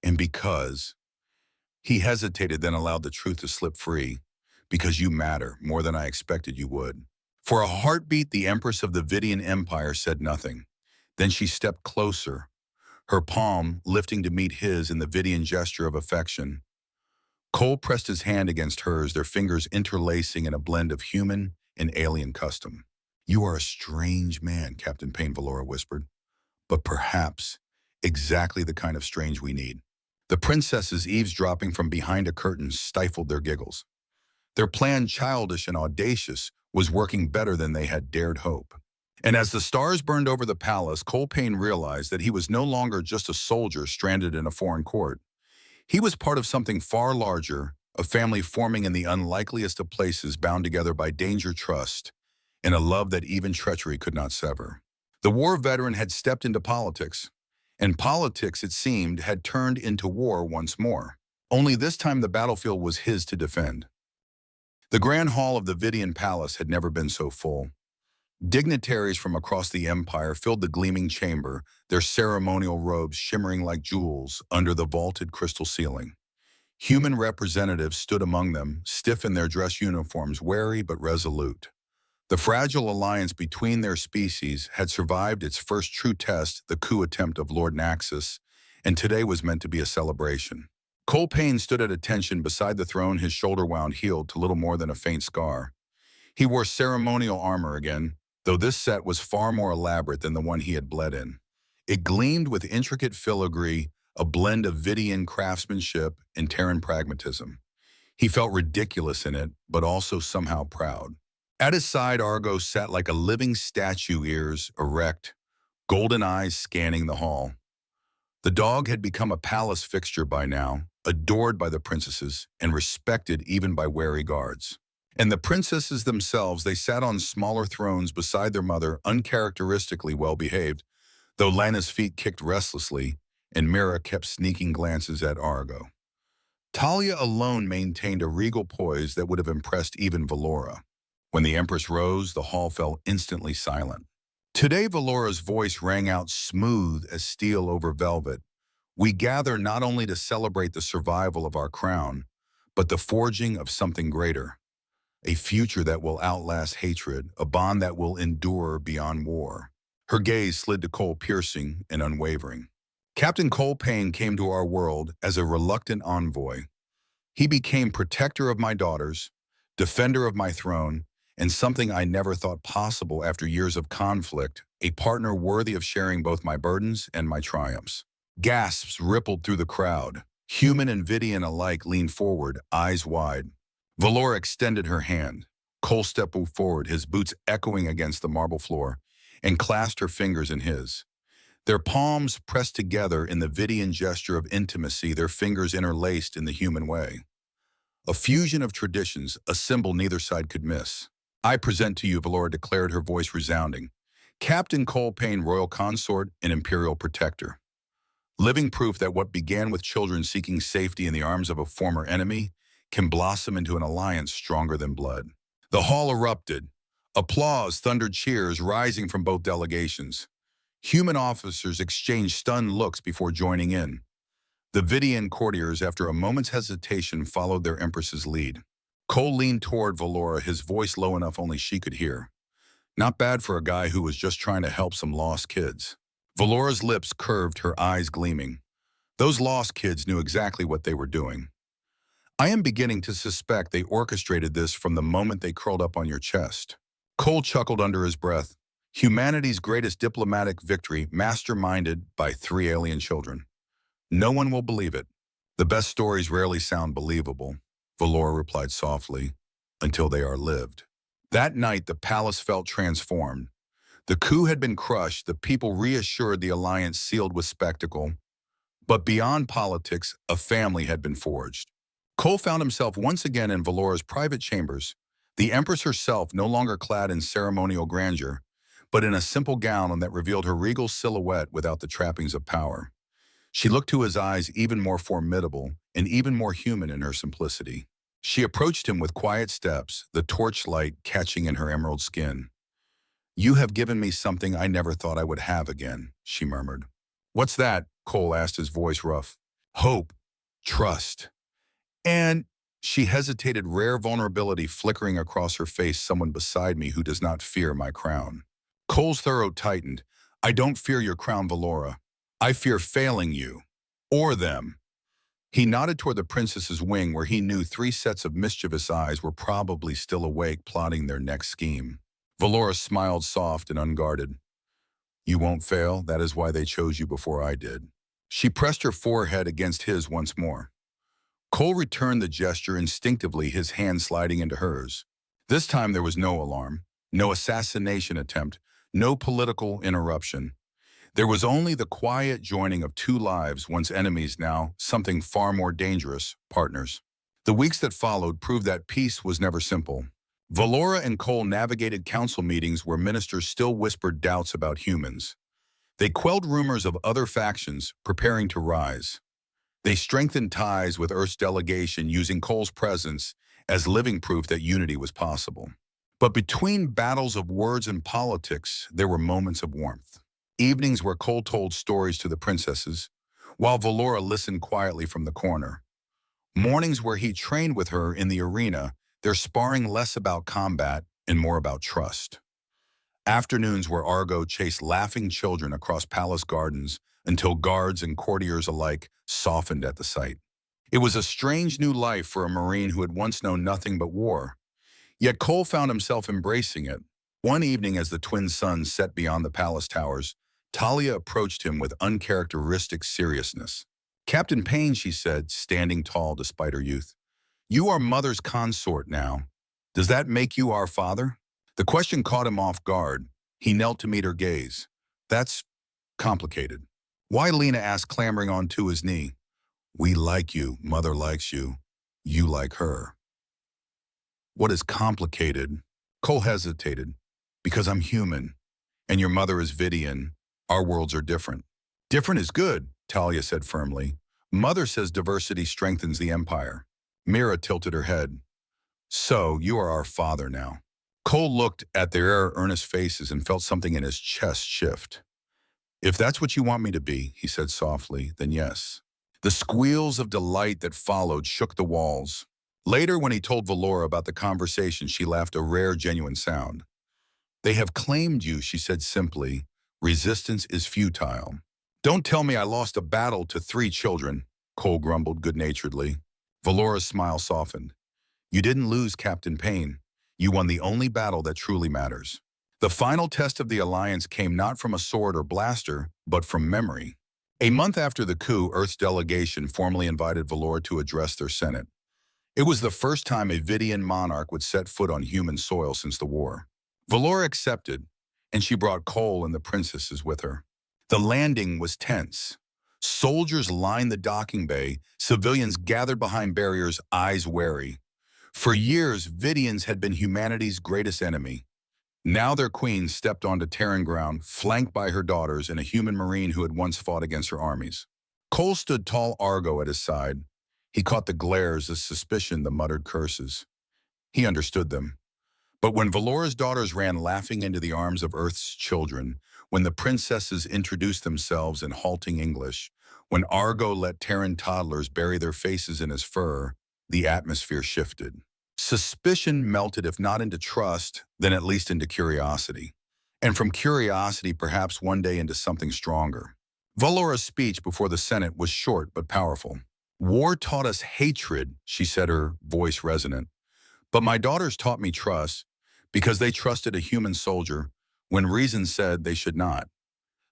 And because—" He hesitated, then allowed the truth to slip free. "Because you matter more than I expected you would." For a heartbeat, the Empress of the Vidian Empire said nothing. Then she stepped closer, her palm lifting to meet his in the Vidian gesture of affection. Cole pressed his hand against hers, their fingers interlacing in a blend of human and alien custom. "You are a strange man," Captain Payne, Valora whispered. "But perhaps exactly the kind of strange we need." The princesses, eavesdropping from behind a curtain, stifled their giggles. Their plan, childish and audacious, was working better than they had dared hope. And as the stars burned over the palace, Cole Payne realized that he was no longer just a soldier stranded in a foreign court. He was part of something far larger, a family forming in the unlikeliest of places, bound together by danger, trust, and a love that even treachery could not sever. The war veteran had stepped into politics, and politics, it seemed, had turned into war once more. Only this time the battlefield was his to defend. The grand hall of the Vidian Palace had never been so full. Dignitaries from across the empire filled the gleaming chamber, their ceremonial robes shimmering like jewels under the vaulted crystal ceiling. Human representatives stood among them, stiff in their dress uniforms, wary but resolute. The fragile alliance between their species had survived its first true test, the coup attempt of Lord Naxus, and today was meant to be a celebration. Cole Payne stood at attention beside the throne, his shoulder wound healed to little more than a faint scar. He wore ceremonial armor again, though this set was far more elaborate than the one he had bled in. It gleamed with intricate filigree, a blend of Vidian craftsmanship and Terran pragmatism. He felt ridiculous in it, but also somehow proud. At his side, Argo sat like a living statue, ears erect, golden eyes scanning the hall. The dog had become a palace fixture by now, adored by the princesses and respected even by wary guards. And the princesses themselves, they sat on smaller thrones beside their mother, uncharacteristically well-behaved, though Lana's feet kicked restlessly and Mira kept sneaking glances at Argo. Talia alone maintained a regal poise that would have impressed even Valora. When the Empress rose, the hall fell instantly silent. Today, Valora's voice rang out smooth as steel over velvet. We gather not only to celebrate the survival of our crown, but the forging of something greater. A future that will outlast hatred, a bond that will endure beyond war. Her gaze slid to Cole, piercing and unwavering. Captain Cole Payne came to our world as a reluctant envoy. He became protector of my daughters, defender of my throne, and something I never thought possible after years of conflict, a partner worthy of sharing both my burdens and my triumphs. Gasps rippled through the crowd. Human and Vidian alike leaned forward, eyes wide. Valora extended her hand. Cole stepped forward, his boots echoing against the marble floor, and clasped her fingers in his. Their palms pressed together in the Vidian gesture of intimacy, their fingers interlaced in the human way. A fusion of traditions, a symbol neither side could miss. I present to you, Valora declared, her voice resounding, Captain Cole Payne, royal consort and imperial protector. Living proof that what began with children seeking safety in the arms of a former enemy can blossom into an alliance stronger than blood. The hall erupted. Applause, thundered cheers rising from both delegations. Human officers exchanged stunned looks before joining in. The Vidian courtiers, after a moment's hesitation, followed their empress's lead. Cole leaned toward Valora, his voice low enough only she could hear. Not bad for a guy who was just trying to help some lost kids. Valora's lips curved, her eyes gleaming. Those lost kids knew exactly what they were doing. I am beginning to suspect they orchestrated this from the moment they curled up on your chest. Cole chuckled under his breath. Humanity's greatest diplomatic victory, masterminded by 3 alien children. No one will believe it. The best stories rarely sound believable, Valora replied softly, until they are lived. That night, the palace felt transformed. The coup had been crushed, the people reassured, the alliance sealed with spectacle. But beyond politics, a family had been forged. Cole found himself once again in Valora's private chambers, the Empress herself no longer clad in ceremonial grandeur, but in a simple gown that revealed her regal silhouette without the trappings of power. She looked to his eyes even more formidable and even more human in her simplicity. She approached him with quiet steps, the torchlight catching in her emerald skin. You have given me something I never thought I would have again, she murmured. What's that? Cole asked, his voice rough. Hope, trust. And she hesitated, rare vulnerability flickering across her face, someone beside me who does not fear my crown. Cole's throat tightened. I don't fear your crown, Valora. I fear failing you. Or them. He nodded toward the princess's wing, where he knew 3 sets of mischievous eyes were probably still awake, plotting their next scheme. Valora smiled, soft and unguarded. You won't fail. That is why they chose you before I did. She pressed her forehead against his once more. Cole returned the gesture instinctively, his hand sliding into hers. This time there was no alarm, no assassination attempt, no political interruption. There was only the quiet joining of 2 lives, once enemies, now something far more dangerous, partners. The weeks that followed proved that peace was never simple. Valora and Cole navigated council meetings where ministers still whispered doubts about humans. They quelled rumors of other factions preparing to rise. They strengthened ties with Earth's delegation, using Cole's presence as living proof that unity was possible. But between battles of words and politics, there were moments of warmth. Evenings where Cole told stories to the princesses, while Valora listened quietly from the corner. Mornings where he trained with her in the arena, their sparring less about combat and more about trust. Afternoons where Argo chased laughing children across palace gardens until guards and courtiers alike softened at the sight. It was a strange new life for a Marine who had once known nothing but war. Yet Cole found himself embracing it. One evening, as the twin suns set beyond the palace towers, Talia approached him with uncharacteristic seriousness. Captain Payne, she said, standing tall despite her youth. You are Mother's consort now. Does that make you our father? The question caught him off guard. He knelt to meet her gaze. That's complicated. Why? Lena asked, clambering onto his knee. We like you. Mother likes you. You like her. What is complicated? Cole hesitated. Because I'm human, and your mother is Vidian. Our worlds are different. Different is good, Talia said firmly. Mother says diversity strengthens the empire. Mira tilted her head. So, you are our father now. Cole looked at their earnest faces and felt something in his chest shift. If that's what you want me to be, he said softly, then yes. The squeals of delight that followed shook the walls. Later, when he told Valora about the conversation, she laughed a rare, genuine sound. They have claimed you, she said simply. Resistance is futile. Don't tell me I lost a battle to 3 children, Cole grumbled good-naturedly. Valora's smile softened. You didn't lose, Captain Payne. You won the only battle that truly matters. The final test of the Alliance came not from a sword or blaster, but from memory. A month after the coup, Earth's delegation formally invited Valora to address their Senate. It was the first time a Vidian monarch would set foot on human soil since the war. Valora accepted, and she brought Cole and the princesses with her. The landing was tense. Soldiers lined the docking bay, civilians gathered behind barriers, eyes wary. For years, Vidians had been humanity's greatest enemy. Now their queen stepped onto Terran ground, flanked by her daughters and a human marine who had once fought against her armies. Cole stood tall, Argo at his side. He caught the glares, the suspicion, the muttered curses. He understood them. But when Valora's daughters ran laughing into the arms of Earth's children, when the princesses introduced themselves in halting English, when Argo let Terran toddlers bury their faces in his fur, the atmosphere shifted. Suspicion melted, if not into trust, then at least into curiosity. And from curiosity, perhaps one day into something stronger. Valora's speech before the Senate was short but powerful. War taught us hatred, she said, her voice resonant. But my daughters taught me trust, because they trusted a human soldier when reason said they should not.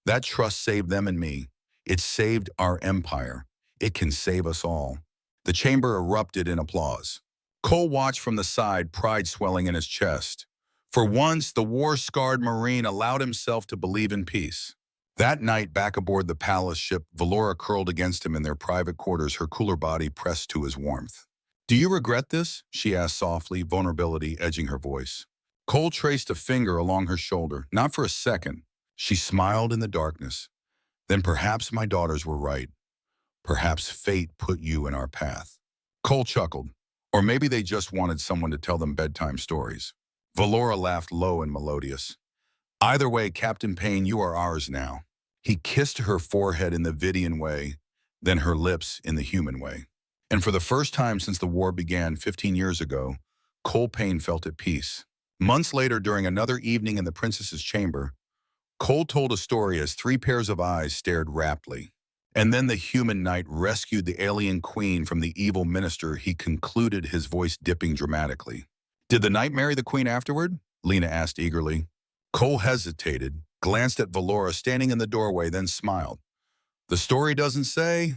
That trust saved them and me. It saved our empire. It can save us all. The chamber erupted in applause. Cole watched from the side, pride swelling in his chest. For once, the war-scarred Marine allowed himself to believe in peace. That night, back aboard the palace ship, Valora curled against him in their private quarters, her cooler body pressed to his warmth. Do you regret this? She asked softly, vulnerability edging her voice. Cole traced a finger along her shoulder, not for a second. She smiled in the darkness. Then perhaps my daughters were right. Perhaps fate put you in our path. Cole chuckled. Or maybe they just wanted someone to tell them bedtime stories. Valora laughed low and melodious. Either way, Captain Payne, you are ours now. He kissed her forehead in the Vidian way, then her lips in the human way. And for the first time since the war began 15 years ago, Cole Payne felt at peace. Months later, during another evening in the princess's chamber, Cole told a story as 3 pairs of eyes stared raptly. And then the human knight rescued the alien queen from the evil minister, he concluded, his voice dipping dramatically. Did the knight marry the queen afterward? Lena asked eagerly. Cole hesitated, glanced at Valora standing in the doorway, then smiled. The story doesn't say,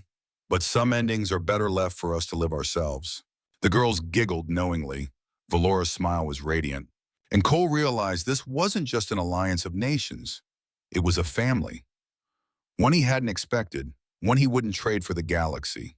but some endings are better left for us to live ourselves. The girls giggled knowingly. Valora's smile was radiant. And Cole realized this wasn't just an alliance of nations. It was a family. One he hadn't expected, one he wouldn't trade for the galaxy.